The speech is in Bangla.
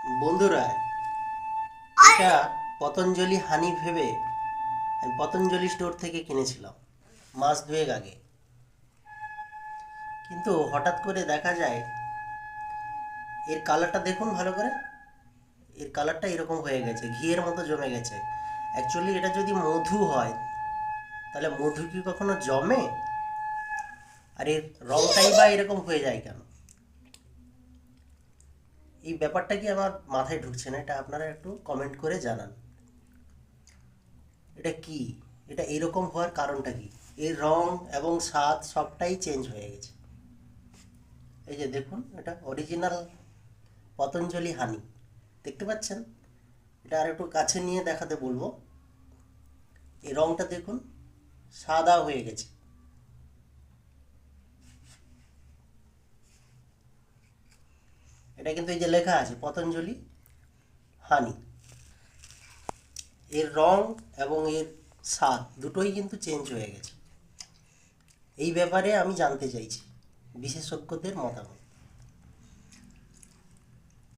বন্ধুরা, এটা পতঞ্জলি হানি ভেবে আমি পতঞ্জলি স্টোর থেকে কিনেছিলাম মাস দুয়েক আগে। কিন্তু হঠাৎ করে দেখা যায় এর কালারটা দেখুন ভালো করে। এর কালারটা এরকম হয়ে গেছে, ঘিয়ের মতো জমে গেছে। অ্যাকচুয়ালি এটা যদি মধু হয় তাহলে মধু কি কখনো জমে? আর এর রংটাই বা এরকম হয়ে যায় কেন? এই ব্যাপারটা কি আমার মাথায় ঢুকছে না। এটা আপনারা একটু কমেন্ট করে জানান। এটা কি? এটা এরকম হওয়ার কারণটা কি? এর রং এবং স্বাদ সবটাই চেঞ্জ হয়ে গেছে। এই যে দেখুন, এটা অরিজিনাল পতঞ্জলি হানি, দেখতে পাচ্ছেন? এটা আর একটু কাছে নিয়ে দেখাতে বলবো। এই রংটা দেখুন, সাদা হয়ে গেছে। এটা কিন্তু এই যে লেখা আছে পতঞ্জলি হানি, এর রং এবং এর স্বাদ দুটোই কিন্তু চেঞ্জ হয়ে গেছে। এই ব্যাপারে আমি জানতে চাইছি বিশেষজ্ঞদের মতামত।